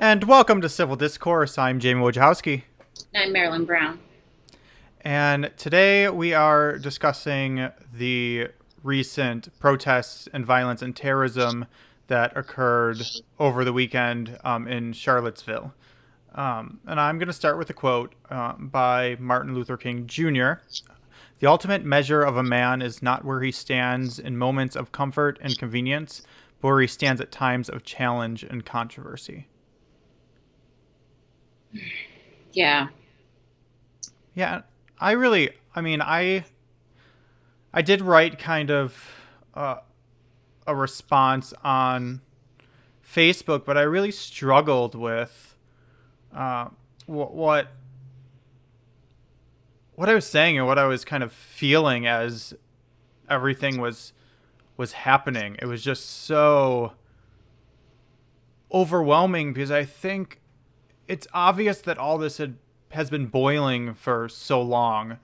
And welcome to Civil Discourse. I'm Jayme Wojciechowski. I'm Marilyn Brown. And today we are discussing the recent protests and violence and terrorism that occurred over the weekend in Charlottesville. And I'm going to start with a quote by Martin Luther King Jr. The ultimate measure of a man is not where he stands in moments of comfort and convenience, but where he stands at times of challenge and controversy. Yeah. Yeah, I did write kind of a response on Facebook, but I really struggled with uh, what what I was saying and what I was kind of feeling as everything was happening. It was just so overwhelming because I think it's obvious that all this has been boiling for so long,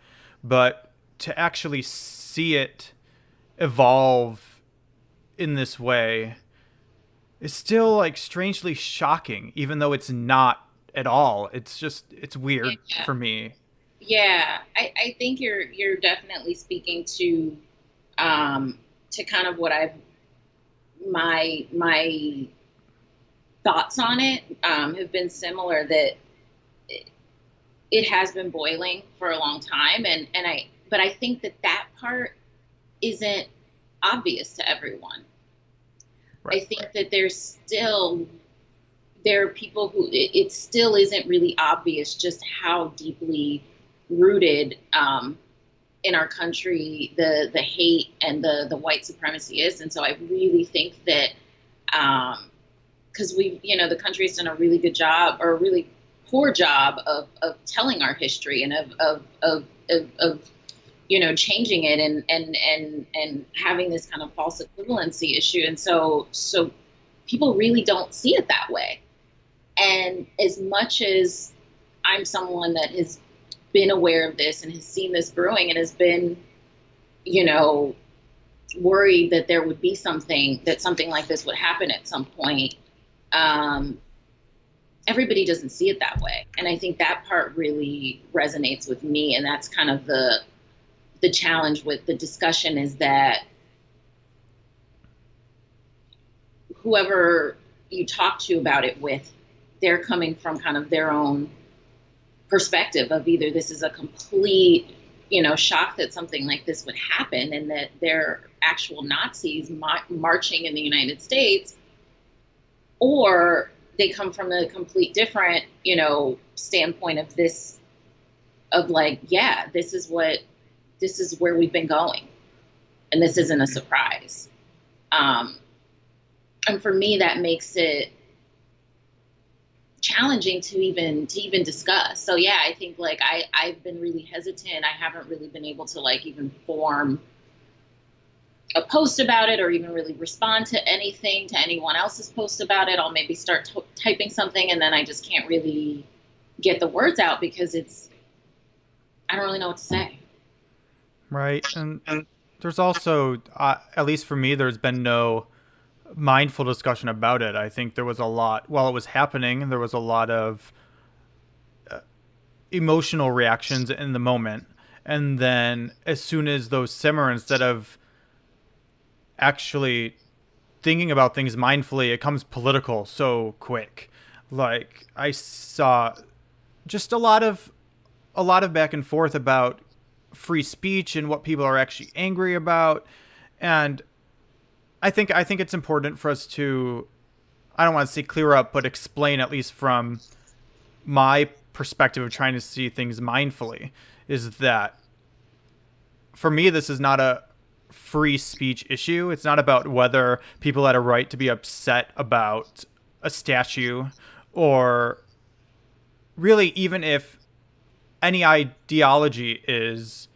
but to actually see it evolve in this way is still like strangely shocking, even though it's not at all. It's weird Yeah. for me. Yeah. I think you're definitely speaking to kind of what I've my thoughts on it have been similar that it, it has been boiling for a long time and I but I think that part isn't obvious to everyone. I Right. think that there are people who it still isn't really obvious just how deeply rooted in our country the hate and the white supremacy is, and so I really think that because we the country's done a really good job or a really poor job of telling our history and of changing it and having this kind of false equivalency issue, and so people really don't see it that way. And as much as I'm someone that has been aware of this and has seen this brewing and has been, you know, worried that there would be something like this would happen at some point, um, everybody doesn't see it that way. And I think that part really resonates with me. And that's kind of the challenge with the discussion is that whoever you talk to about it with, they're coming from kind of their own perspective of either this is a complete, shock that something like this would happen and that they're actual Nazis marching in the United States, or they come from a complete different, standpoint of this, of like, yeah, this is where we've been going, and this isn't a surprise. Um, and for me, that makes it challenging to even discuss. So yeah, I think like I've been really hesitant. I haven't really been able to like even form a post about it or even really respond to anything to anyone else's post about it. I'll maybe start typing something and then I just can't really get the words out because I don't really know what to say. Right. And there's also, at least for me, there's been no mindful discussion about it. I think there was a lot, while it was happening, there was a lot of emotional reactions in the moment. And then as soon as those simmer, instead of actually thinking about things mindfully, it comes political so quick. Like I saw just a lot of back and forth about free speech and what people are actually angry about. And I think it's important for us to, I don't want to say clear up, but explain, at least from my perspective of trying to see things mindfully, is that for me this is not a free speech issue. It's not about whether people had a right to be upset about a statue, or really even if any ideology is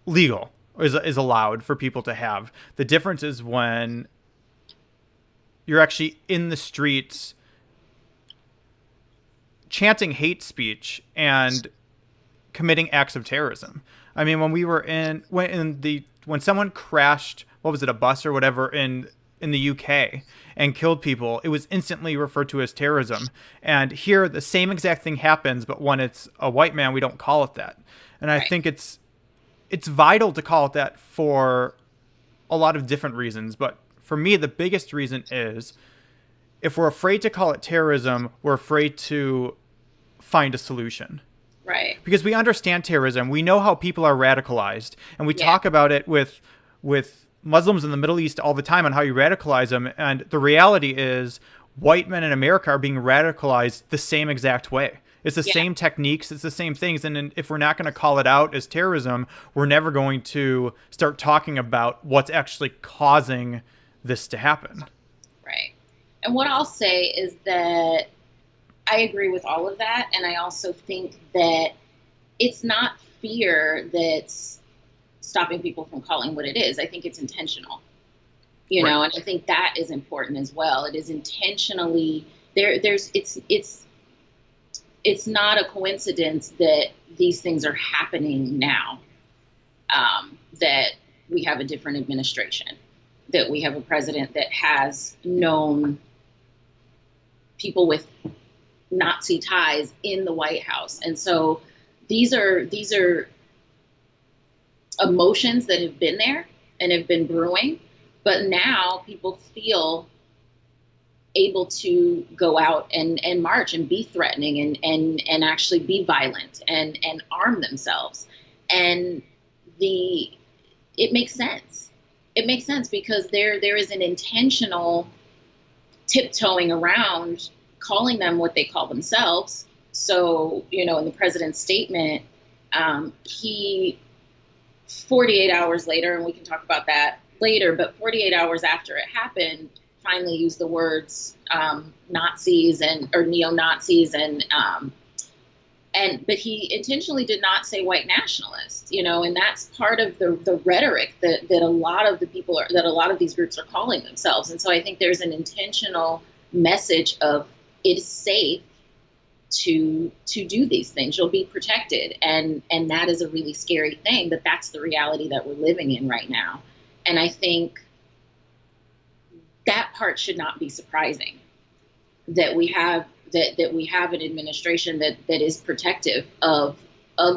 legal, is allowed for people to have. The difference is when you're actually in the streets chanting hate speech and committing acts of terrorism. I mean, when someone crashed, what was it, a bus or whatever, in in the UK and killed people, it was instantly referred to as terrorism. And here, the same exact thing happens, but when it's a white man, we don't call it that. And I Right. think it's vital to call it that for a lot of different reasons. But for me, the biggest reason is if we're afraid to call it terrorism, we're afraid to find a solution. Right. Because we understand terrorism, we know how people are radicalized, and we Yeah. talk about it with Muslims in the Middle East all the time on how you radicalize them. And the reality is, white men in America are being radicalized the same exact way. It's the Yeah. same techniques, it's the same things. And if we're not going to call it out as terrorism, we're never going to start talking about what's actually causing this to happen. Right. And what I'll say is that I agree with all of that. And I also think that it's not fear that's stopping people from calling what it is. I think it's intentional, Right. and I think that is important as well. It is intentionally it's not a coincidence that these things are happening now, that we have a different administration, that we have a president that has known people with Nazi ties in the White House. And so these are emotions that have been there and have been brewing, but now people feel able to go out and march and be threatening and actually be violent and arm themselves. And it makes sense. It makes sense because there is an intentional tiptoeing around calling them what they call themselves. So, in the president's statement, he 48 hours later, and we can talk about that later, but 48 hours after it happened, finally used the words Nazis or neo-Nazis but he intentionally did not say white nationalists, and that's part of the rhetoric that a lot of the people that a lot of these groups are calling themselves. And so I think there's an intentional message of it is safe to do these things. You'll be protected. And that is a really scary thing, but that's the reality that we're living in right now. And I think that part should not be surprising, that we have an administration that is protective of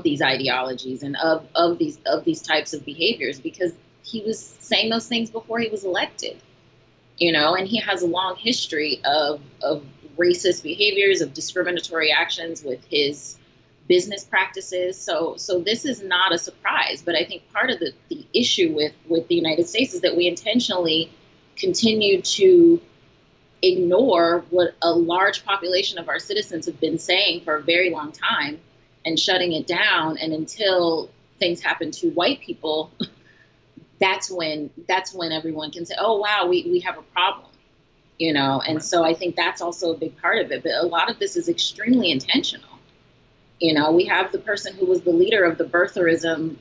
these ideologies and of these types of behaviors, because he was saying those things before he was elected, and he has a long history of racist behaviors, of discriminatory actions with his business practices. So this is not a surprise. But I think part of the issue with the United States is that we intentionally continue to ignore what a large population of our citizens have been saying for a very long time and shutting it down. And until things happen to white people, that's when everyone can say, oh, wow, we have a problem, And Right. so I think that's also a big part of it. But a lot of this is extremely intentional. We have the person who was the leader of the birtherism,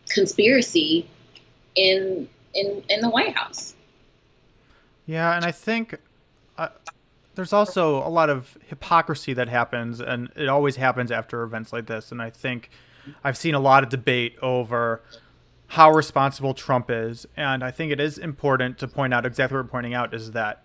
conspiracy in the White House. Yeah, and I think there's also a lot of hypocrisy that happens, and it always happens after events like this. And I think I've seen a lot of debate over how responsible Trump is, and I think it is important to point out exactly what we're pointing out is that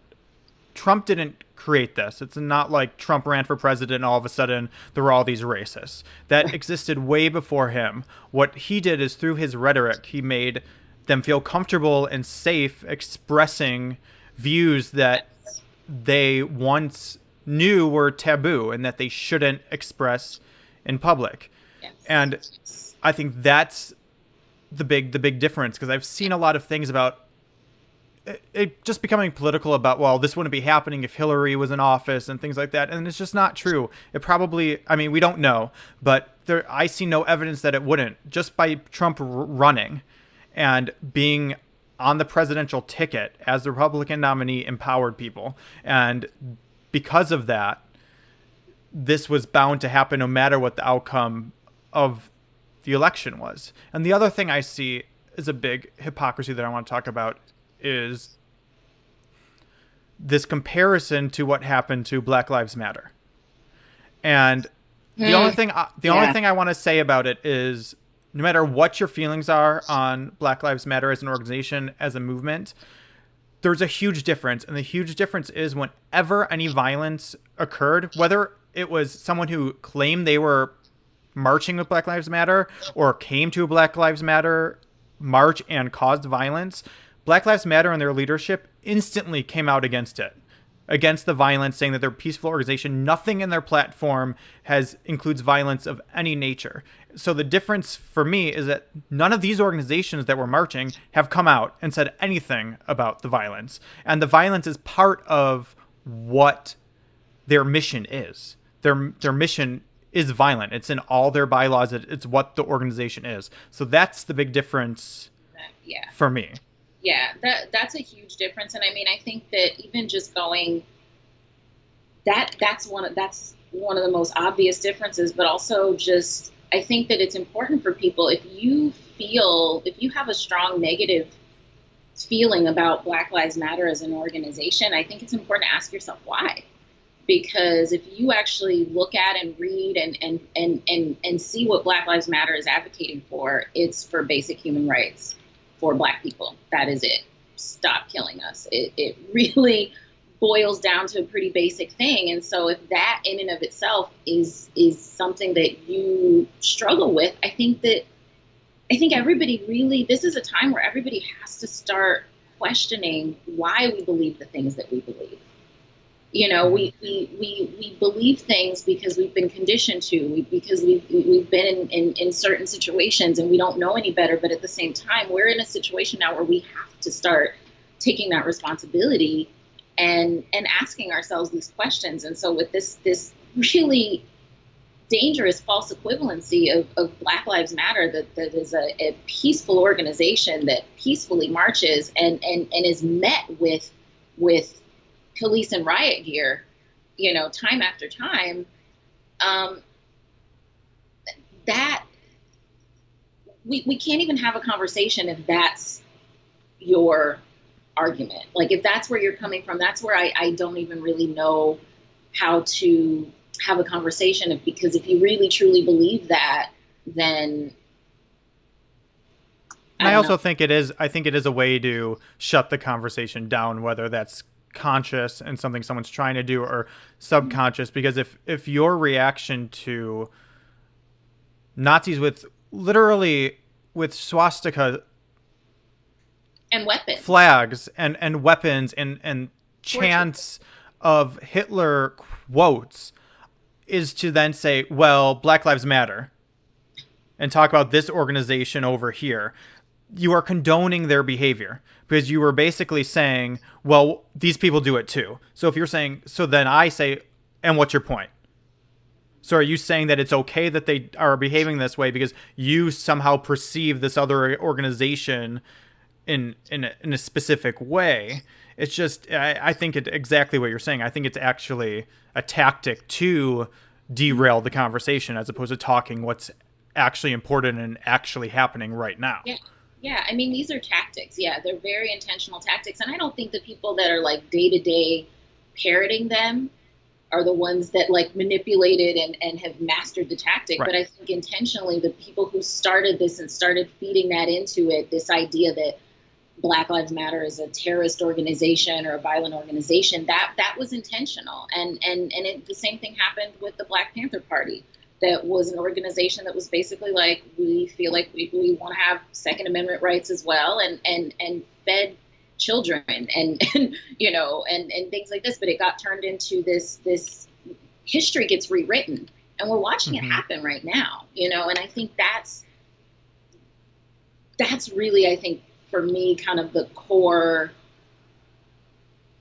Trump didn't create this. It's not like Trump ran for president and all of a sudden there were all these racists. That existed way before him. What he did is through his rhetoric, he made them feel comfortable and safe expressing views that they once knew were taboo and that they shouldn't express in public. Yes. And I think that's the big difference, because I've seen a lot of things about it just becoming political about, well, this wouldn't be happening if Hillary was in office and things like that. And it's just not true. It probably, I mean, we don't know, but I see no evidence that it wouldn't, just by Trump running and being on the presidential ticket as the Republican nominee empowered people. And because of that, this was bound to happen no matter what the outcome of the election was. And the other thing I see is a big hypocrisy that I want to talk about is this comparison to what happened to Black Lives Matter. And the only thing I want to say about it is no matter what your feelings are on Black Lives Matter as an organization, as a movement, there's a huge difference. And the huge difference is whenever any violence occurred, whether it was someone who claimed they were marching with Black Lives Matter or came to a Black Lives Matter march and caused violence, Black Lives Matter and their leadership instantly came out against it, against the violence, saying that they're a peaceful organization. Nothing in their platform includes violence of any nature. So the difference for me is that none of these organizations that were marching have come out and said anything about the violence. And the violence is part of what their mission is. Their mission is violent. It's in all their bylaws. It's what the organization is. So that's the big difference for me. Yeah, that's a huge difference. And I mean, I think that even just going, that's one of the most obvious differences, but also just, I think that it's important for people, if you have a strong negative feeling about Black Lives Matter as an organization, I think it's important to ask yourself why. Because if you actually look at and read and see what Black Lives Matter is advocating for, it's for basic human rights for Black people. That is it. Stop killing us. It really boils down to a pretty basic thing. And so if that in and of itself is something that you struggle with, I think everybody really, this is a time where everybody has to start questioning why we believe the things that we believe. You know, we believe things because we've been conditioned to, because we've been in certain situations and we don't know any better. But at the same time, we're in a situation now where we have to start taking that responsibility and asking ourselves these questions. And so with this really dangerous false equivalency of Black Lives Matter, that is a peaceful organization that peacefully marches and is met with police and riot gear, you know, time after time, that we can't even have a conversation if that's your argument. Like, if that's where you're coming from, that's where I don't even really know how to have a conversation. Because if you really truly believe that, then I also think it is a way to shut the conversation down, whether that's conscious and something someone's trying to do or subconscious. Because if your reaction to Nazis with swastika and weapons, flags and weapons and chants of Hitler quotes is to then say, well, Black Lives Matter, and talk about this organization over here, you are condoning their behavior, because you were basically saying, well, these people do it too. So if you're saying, so then I say, and what's your point? So are you saying that it's okay that they are behaving this way because you somehow perceive this other organization in a specific way? It's just, I think it's exactly what you're saying. I think it's actually a tactic to derail the conversation as opposed to talking what's actually important and actually happening right now. Yeah, I mean, these are tactics. Yeah, they're very intentional tactics. And I don't think the people that are like day-to-day parroting them are the ones that like manipulated and have mastered the tactic. Right. But I think intentionally the people who started this and started feeding that into it, this idea that Black Lives Matter is a terrorist organization or a violent organization, that was intentional. And the same thing happened with the Black Panther Party. That was an organization that was basically like, we feel like we want to have Second Amendment rights as well, and fed children and you know, and things like this. But it got turned into this history gets rewritten, and we're watching it happen right now, you know. And I think that's really, I think, for me, kind of the core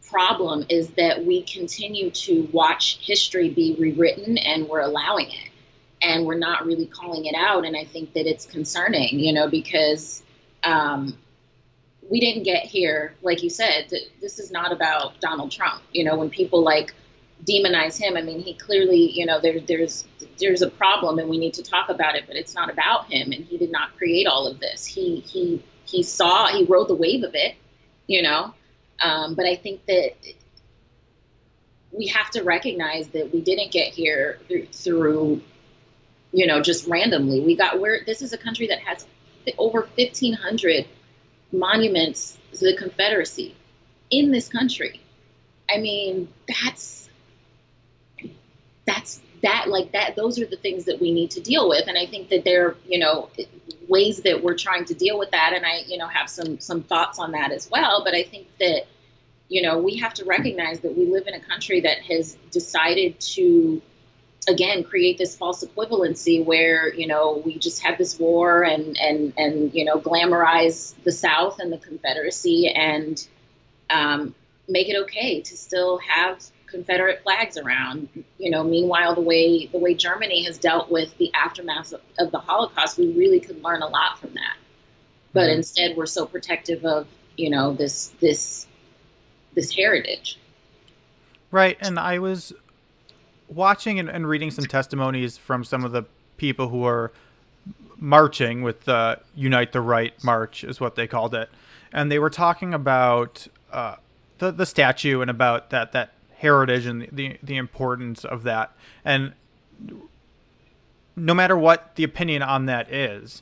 problem is that we continue to watch history be rewritten, and we're allowing it. And we're not really calling it out. And I think that it's concerning, you know, because we didn't get here, like you said, this is not about Donald Trump. You know, when people like demonize him, I mean, he clearly, you know, there's a problem and we need to talk about it, but it's not about him. And he did not create all of this. He rode the wave of it, you know. But I think that we have to recognize that we didn't get here through just randomly. This is a country that has over 1,500 monuments to the Confederacy in this country. I mean, those are the things that we need to deal with. And I think that there are, ways that we're trying to deal with that. And I, have some thoughts on that as well. But I think that, we have to recognize that we live in a country that has decided to, again, create this false equivalency where, we just had this war and glamorize the South and the Confederacy and make it okay to still have Confederate flags around. Meanwhile, the way Germany has dealt with the aftermath of the Holocaust, we really could learn a lot from that. But instead, we're so protective of, this heritage. Right. And I was watching and reading some testimonies from some of the people who are marching with the Unite the Right March is what they called it. And they were talking about the statue and about that heritage and the importance of that. And no matter what the opinion on that is,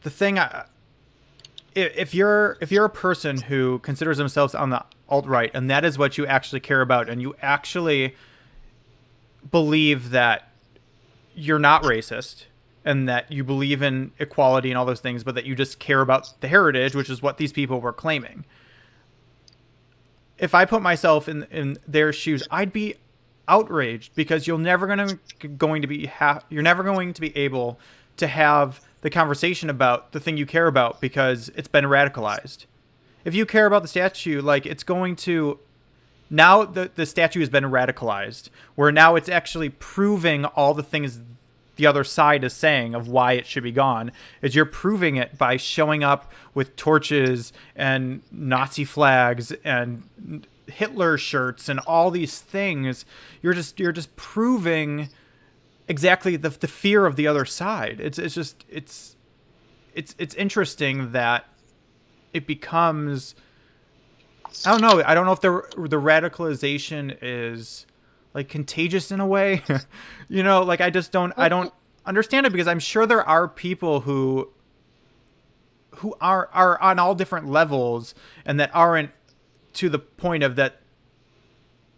the thing, if you're a person who considers themselves on the alt-right and that is what you actually care about, and you actually believe that you're not racist and that you believe in equality and all those things, but that you just care about the heritage, which is what these people were claiming. If I put myself in their shoes, I'd be outraged, because you're never going to be able to have the conversation about the thing you care about, because it's been radicalized. If you care about the statue, like, it's going to, now the statue has been radicalized, where now it's actually proving all the things the other side is saying of why it should be gone. Is you're proving it by showing up with torches and Nazi flags and Hitler shirts and all these things. You're just proving exactly the fear of the other side. It's interesting that it becomes, I don't know if the radicalization is like contagious in a way. Like, I don't understand it, because I'm sure there are people who are on all different levels and that aren't to the point of that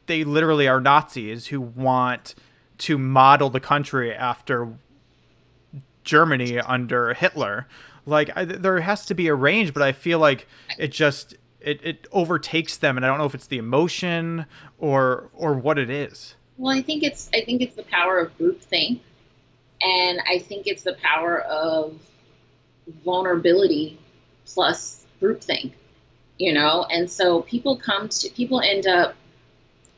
they literally are Nazis who want to model the country after Germany under Hitler. Like, there has to be a range, but I feel like it overtakes them, and I don't know if it's the emotion or what it is. Well, I think it's the power of groupthink, and I think it's the power of vulnerability plus groupthink. And so people end up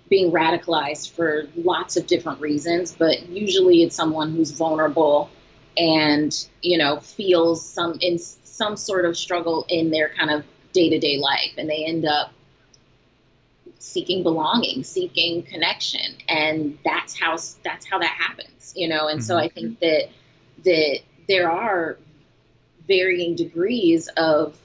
being radicalized for lots of different reasons, but usually it's someone who's vulnerable and feels some sort of struggle in their kind of day-to-day life, and they end up seeking belonging, seeking connection, and that's how that happens. And so I think that there are varying degrees of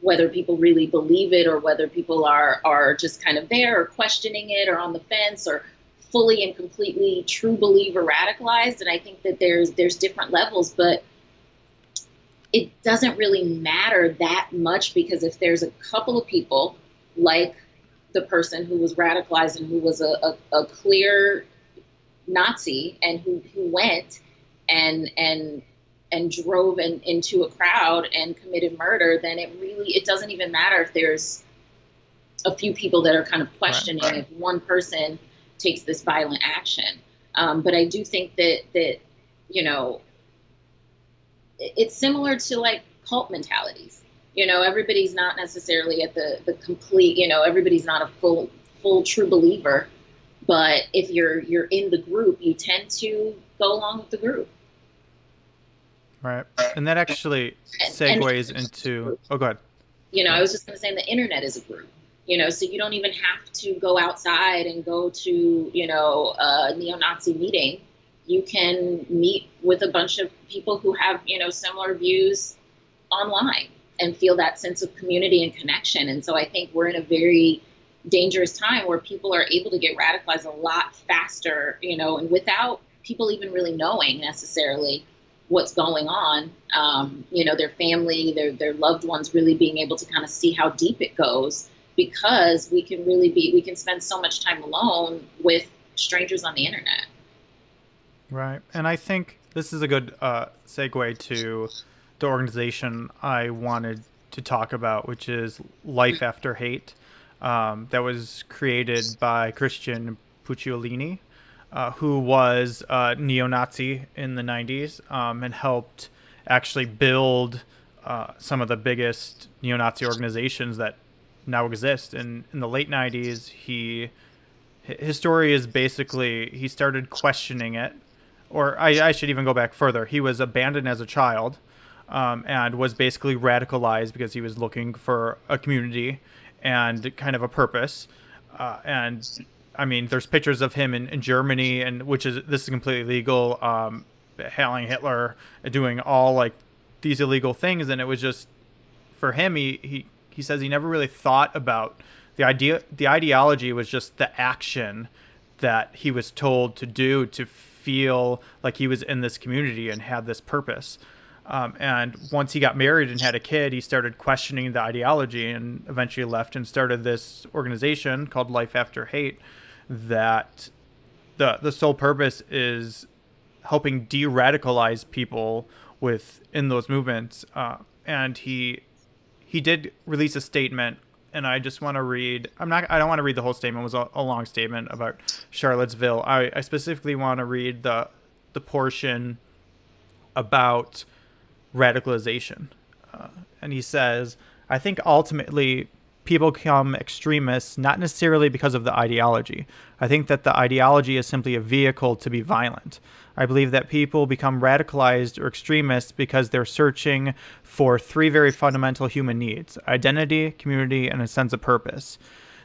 whether people really believe it or whether people are just kind of there or questioning it or on the fence or fully and completely true believer radicalized. And I think that there's different levels, but it doesn't really matter that much, because if there's a couple of people like the person who was radicalized and who was a clear Nazi and who went and drove into a crowd and committed murder, then it doesn't even matter if there's a few people that are kind of questioning if one person takes this violent action. But I do think that it's similar to like cult mentalities. Everybody's not necessarily at the complete, everybody's not a full true believer, but if you're in the group, you tend to go along with the group. Right. And that actually segues into, oh, go ahead. I was just going to say the internet is a group, so you don't even have to go outside and go to, a neo-Nazi meeting. You can meet with a bunch of people who have, similar views online and feel that sense of community and connection. And so I think we're in a very dangerous time where people are able to get radicalized a lot faster, and without people even really knowing necessarily what's going on. Their family, their loved ones really being able to kind of see how deep it goes, because we can spend so much time alone with strangers on the internet. Right. And I think this is a good segue to the organization I wanted to talk about, which is Life After Hate, that was created by Christian Pucciolini, who was a neo-Nazi in the 90s, and helped actually build some of the biggest neo-Nazi organizations that now exist. And in the late 90s, his story is basically he started questioning it, or I should even go back further. He was abandoned as a child, and was basically radicalized because he was looking for a community and kind of a purpose. And I mean, there's pictures of him in Germany, and this is completely legal, hailing Hitler, doing all like these illegal things, and it was just for him. He says he never really thought about the idea. The ideology was just the action that he was told to do to feel like he was in this community and had this purpose. And once he got married and had a kid, he started questioning the ideology and eventually left and started this organization called Life After Hate, that the sole purpose is helping de-radicalize people within those movements. And he did release a statement, and I just want to read. I don't want to read the whole statement. It was a long statement about Charlottesville. I specifically want to read the portion about radicalization. And he says, I think ultimately people become extremists not necessarily because of the ideology. I think that the ideology is simply a vehicle to be violent. I believe that people become radicalized or extremists because they're searching for three very fundamental human needs: identity, community, and a sense of purpose.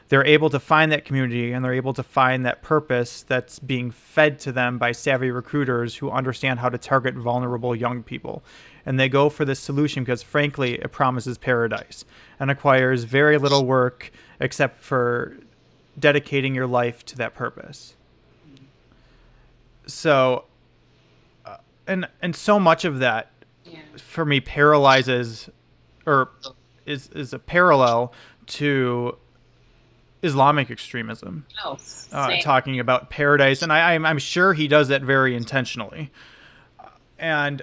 They're able to find that community and they're able to find that purpose that's being fed to them by savvy recruiters who understand how to target vulnerable young people. And they go for this solution because, frankly, it promises paradise and requires very little work except for dedicating your life to that purpose. So, and so much of that, for me, paralyzes, or is a parallel to Islamic extremism. Oh, talking about paradise, and I'm sure he does that very intentionally. And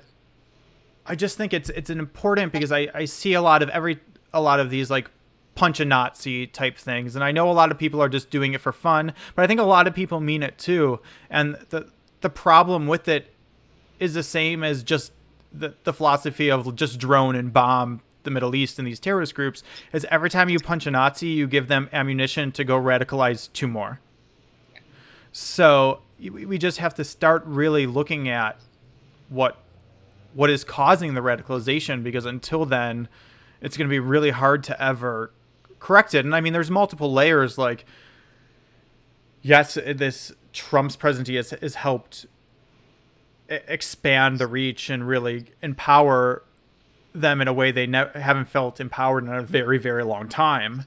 I just think it's an important, because I see a lot of these like punch a Nazi type things, and I know a lot of people are just doing it for fun, but I think a lot of people mean it too. And the problem with it is the same as just the philosophy of just drone and bomb the Middle East and these terrorist groups, is every time you punch a Nazi, you give them ammunition to go radicalize two more. So we just have to start really looking at what is causing the radicalization, because until then, it's going to be really hard to ever correct it. And I mean, there's multiple layers. Like, yes, this Trump's presidency has helped expand the reach and really empower them in a way they haven't felt empowered in a very, very long time.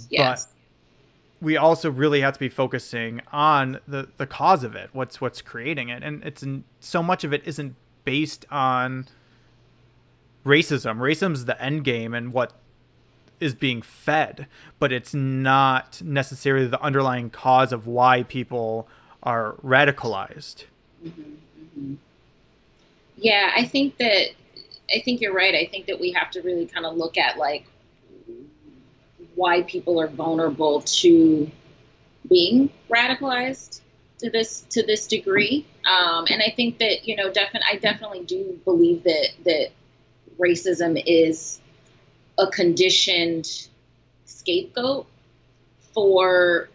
Yes. But we also really have to be focusing on the cause of it, what's creating it. And so much of it isn't based on racism. Racism's the end game and what is being fed, but it's not necessarily the underlying cause of why people are radicalized. Mm-hmm, mm-hmm. Yeah, I think you're right. I think that we have to really kind of look at like why people are vulnerable to being radicalized to this degree. And I think that, I definitely do believe that racism is a conditioned scapegoat for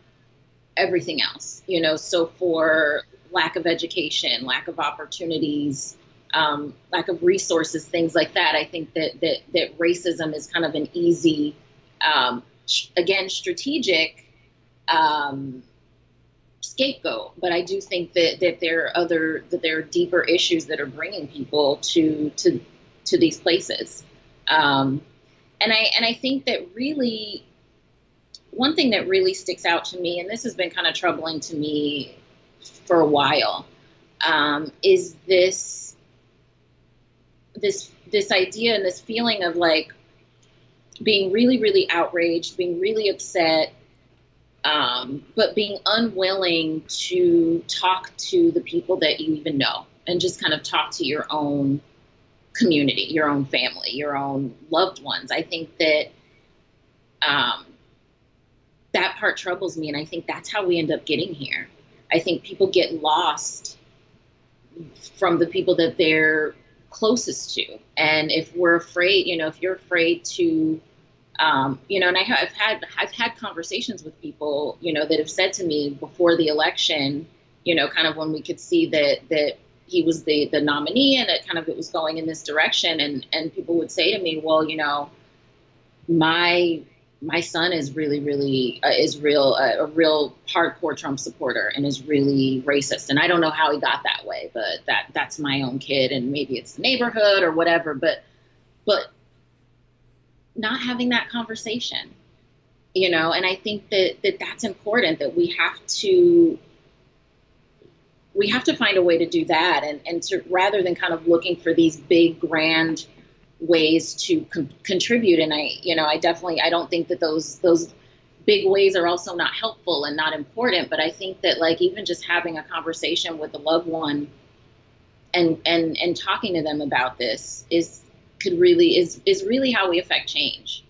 everything else, so for lack of education, lack of opportunities, lack of resources, things like that. I think that racism is kind of an easy, again, strategic scapegoat. But I do think that there are deeper issues that are bringing people to these places. And I think that really one thing that really sticks out to me, and this has been kind of troubling to me for a while, is this idea and this feeling of like being really, really outraged, being really upset, but being unwilling to talk to the people that you even know and just kind of talk to your own community, your own family, your own loved ones. I think that that part troubles me, and I think that's how we end up getting here. I think people get lost from the people that they're closest to, and if we're afraid, if you're afraid to, and I've had conversations with people, that have said to me before the election, kind of when we could see that he was the nominee and it was going in this direction, and people would say to me, well, my son is really, really a real hardcore Trump supporter and is really racist. And I don't know how he got that way, but that's my own kid, and maybe it's the neighborhood or whatever. But not having that conversation, and I think that's important, that we have to find a way to do that, and to, rather than kind of looking for these big, grand ways to contribute. And I don't think that those big ways are also not helpful and not important, but I think that like even just having a conversation with a loved one and talking to them about this is really how we affect change.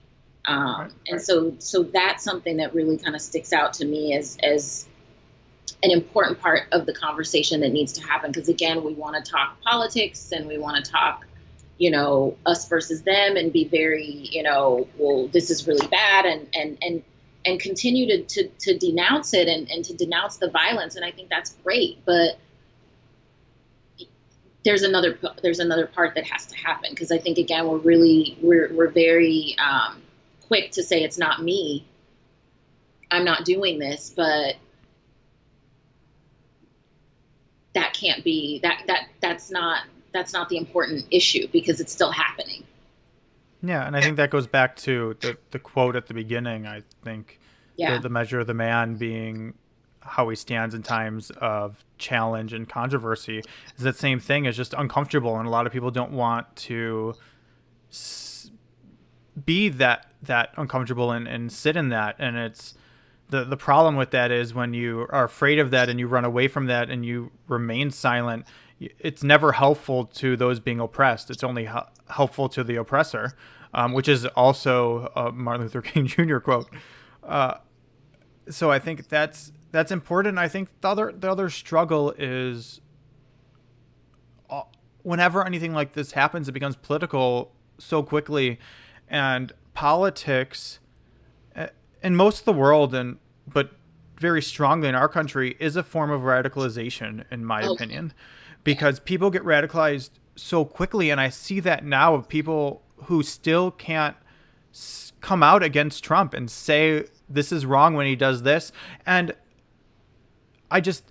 And so that's something that really kind of sticks out to me as an important part of the conversation that needs to happen. Because again, we want to talk politics and we want to talk, us versus them, and be very, well, this is really bad, and continue to denounce it and to denounce the violence. And I think that's great, but there's another part that has to happen, because I think again we're very quick to say it's not me, I'm not doing this, but that can't be that's not the important issue, because it's still happening. Yeah, and I think that goes back to the quote at the beginning. I think the measure of the man being how he stands in times of challenge and controversy is that same thing, is just uncomfortable, and a lot of people don't want to be that uncomfortable and sit in that. And it's the problem with that is when you are afraid of that and you run away from that and you remain silent, it's never helpful to those being oppressed. It's only helpful to the oppressor, which is also a Martin Luther King Jr. quote. So I think that's important. I think the other struggle is whenever anything like this happens, it becomes political so quickly, and politics in most of the world, but very strongly in our country, is a form of radicalization, in my opinion, because people get radicalized so quickly. And I see that now of people who still can't come out against Trump and say this is wrong when he does this. And it's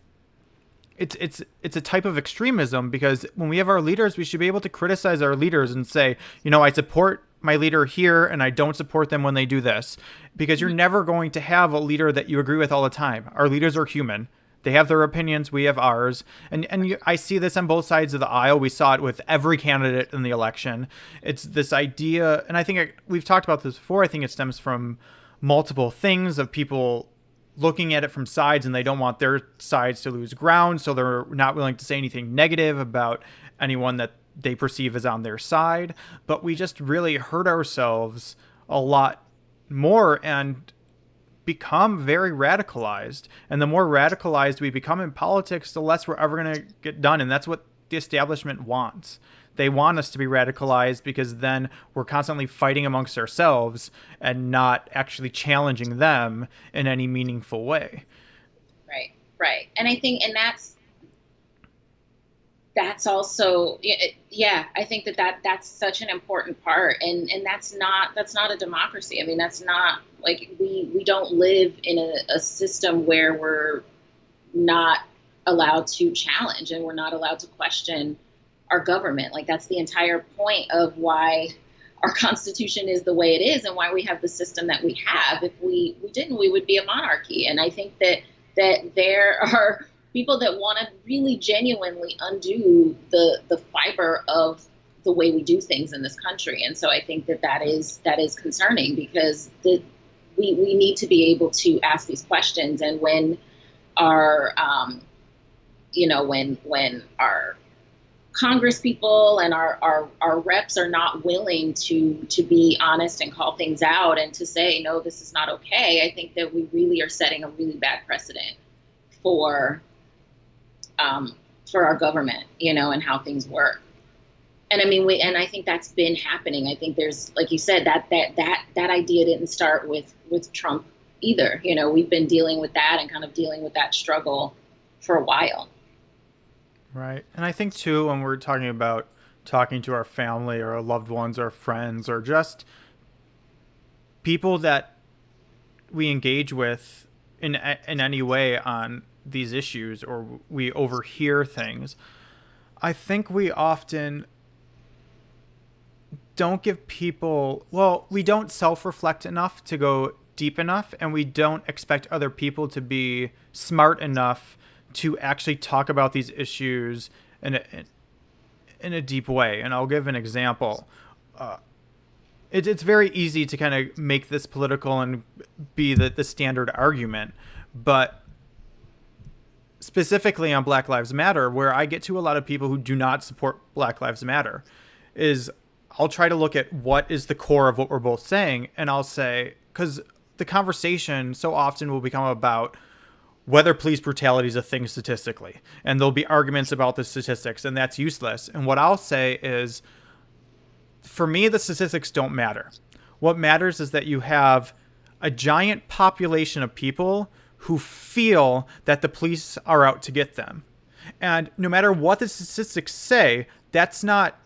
a type of extremism, because when we have our leaders, we should be able to criticize our leaders and say, I support my leader here and I don't support them when they do this, because you're never going to have a leader that you agree with all the time. Our leaders are human. They have their opinions. We have ours. I see this on both sides of the aisle. We saw it with every candidate in the election. It's this idea, and I think we've talked about this before. I think it stems from multiple things of people looking at it from sides, and they don't want their sides to lose ground, so they're not willing to say anything negative about anyone that they perceive as on their side. But we just really hurt ourselves a lot more and become very radicalized. And the more radicalized we become in politics, the less we're ever going to get done. And that's what the establishment wants. They want us to be radicalized, because then we're constantly fighting amongst ourselves and not actually challenging them in any meaningful way. Right. And I think, and that's also, I think that's such an important part. And that's not a democracy. I mean, that's not like, we don't live in a system where we're not allowed to challenge and we're not allowed to question our government. Like, that's the entire point of why our Constitution is the way it is and why we have the system that we have. If we didn't, we would be a monarchy. And I think that there are people that want to really genuinely undo the fiber of the way we do things in this country. And so I think that is concerning, because we need to be able to ask these questions. And when our when our Congress people and our reps are not willing to be honest and call things out and to say, no, this is not okay, I think that we really are setting a really bad precedent for our government, and how things work. And I mean, and I think that's been happening. I think there's, like you said, that idea didn't start with Trump either. We've been dealing with that and kind of dealing with that struggle for a while. Right. And I think too, when we're talking about talking to our family or our loved ones or friends or just people that we engage with in any way on these issues, or we overhear things, I think we often don't give people, well, we don't self-reflect enough to go deep enough, and we don't expect other people to be smart enough to actually talk about these issues in a deep way. And I'll give an example. It's very easy to kind of make this political and be the standard argument, but specifically on Black Lives Matter, where I get to a lot of people who do not support Black Lives Matter, is I'll try to look at what is the core of what we're both saying, and I'll say, because the conversation so often will become about whether police brutality is a thing statistically, and there'll be arguments about the statistics, and that's useless. And what I'll say is, for me, the statistics don't matter. What matters is that you have a giant population of people who feel that the police are out to get them. And no matter what the statistics say, that's not,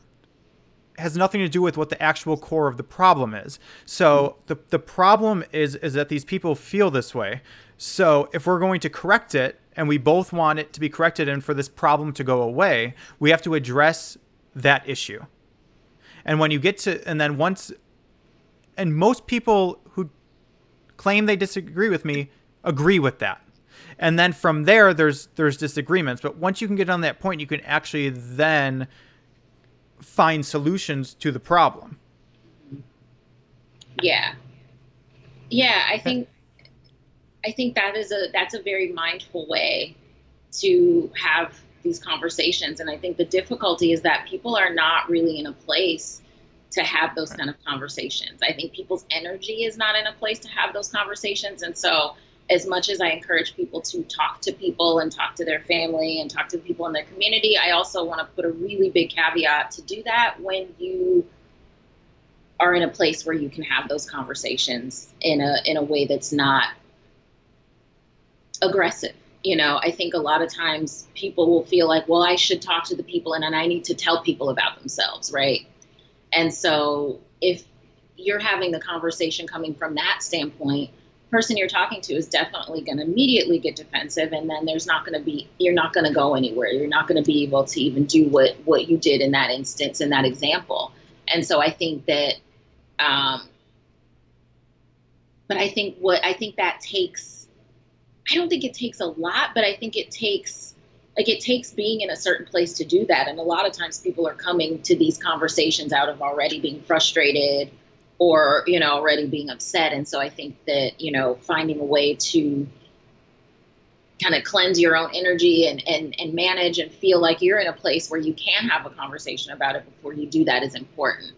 has nothing to do with what the actual core of the problem is. So the problem is that these people feel this way. So if we're going to correct it, and we both want it to be corrected and for this problem to go away, we have to address that issue. And when you get to, and then once, and most people who claim they disagree with me agree with that. And then from there, there's disagreements. But once you can get on that point, you can actually then find solutions to the problem. Yeah. Yeah, I think that's a very mindful way to have these conversations. And I think the difficulty is that people are not really in a place to have those kind of conversations. I think people's energy is not in a place to have those conversations. And so as much as I encourage people to talk to people and talk to their family and talk to people in their community, I also want to put a really big caveat to do that when you are in a place where you can have those conversations in a way that's not aggressive. I think a lot of times people will feel like, well, I should talk to the people and I need to tell people about themselves, right? And so if you're having the conversation coming from that standpoint, the person you're talking to is definitely going to immediately get defensive, and then you're not going to go anywhere. You're not going to be able to even do what you did in that instance, in that example. And so I think that, but I think that takes, I don't think it takes a lot, but I think it takes being in a certain place to do that. And a lot of times people are coming to these conversations out of already being frustrated or, already being upset. And so I think that, finding a way to kind of cleanse your own energy and manage and feel like you're in a place where you can have a conversation about it before you do that is important,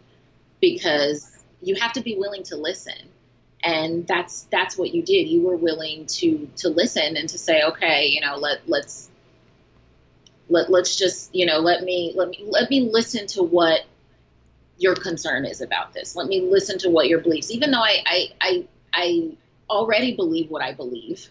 because you have to be willing to listen. And that's what you did. You were willing to listen and to say, okay, let's just, let me listen to what your concern is about this. Let me listen to what your beliefs, even though I already believe what I believe.